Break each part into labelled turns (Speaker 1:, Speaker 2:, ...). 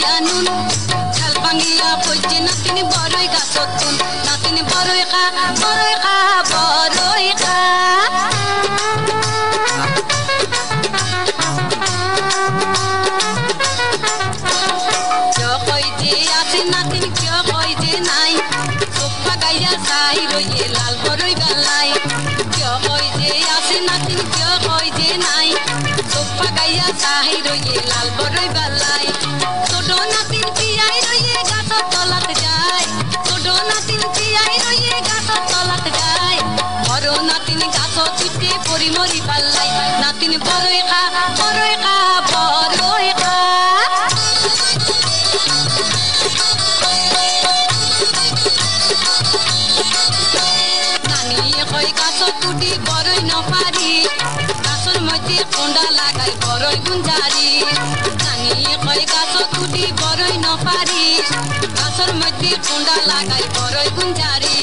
Speaker 1: লইয়া নুন ঝাল ভাঙিয়া কইছে নাতিন বড়ই গাছত তুন নাতিন বড়ই খা বড়ই খা বড়ই খা কই যে আছে নাতিন কেউ কই যে নাই সোফা গাইয়া চাই রইয়ে লাল বড়ই বেলাই কেউ কই যে আছে নাতিন কেউ কই যে নাই সোফা গাইয়া চাই রইয়ে লাল বড়ই বেলাই ছোট নাতিন পিয়াই রইয়ে গাছত তলাত যায় ছোট নাতিন পিয়াই রইয়ে গাছত তলাত যায় বড় নাতিন গাছত উঠে পরি মরি পাল্লাই নাতিন বড়ই খা বড়ই খা বড়ই খা কই গাছত উঠি বড়ই নপারি গাছর মধ্যে কোন্ডা লাগাই বড়ই গুঞ্জারি নানি কই গাছত উঠি বড়ই নপারি গাছর মধ্যে কোন্ডা লাগাই বড়ই গুঞ্জারি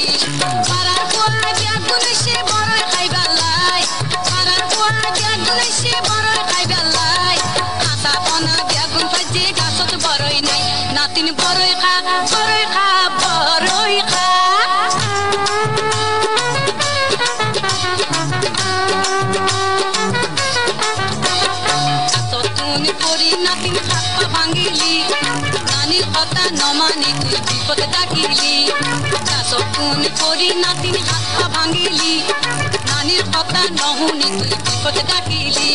Speaker 1: পাড়ার পোয়া বেগুন সে বড়ই খাইবালাই পাড়ার পোয়া বেগুন সে বড়ই খাইবালাই কাঁচা বনা বেগুন পাইছে গাছত বড়ই নাই নাতিন বড়ই খা বড়ই খা বড়ই খা পরি নাতিন হাত পা ভাঙিলি নানির কথা নমানি তুই বিপদ ডাকিলি চাষকুন পরি নাতিন হাত পা ভাঙিলি নানির কথা নহুনি তুই বিপদ ডাকিলি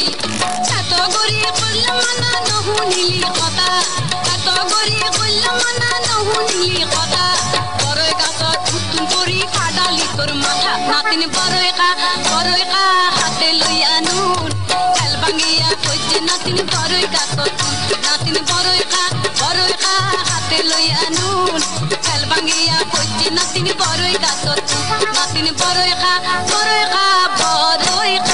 Speaker 1: এত গরিয়ে বললাম মানা নহুনিলি কথা এত গরিয়ে বললাম মানা নহুনিলি কথা বড়ই গাছত উঠুন পরি ফাটালি তোর মাথা নাতিন বড়ই খা হাতে লইয়া নুন ভাঙিয়া কইছে নাতিন বড়ই গাছত নাতিন বড়ই খা হাতে লইয়া নুন ফেল ভাঙিয়া কইছে নাতিন বড়ই গাছত নাতিন বড়ই খা বড়ই খা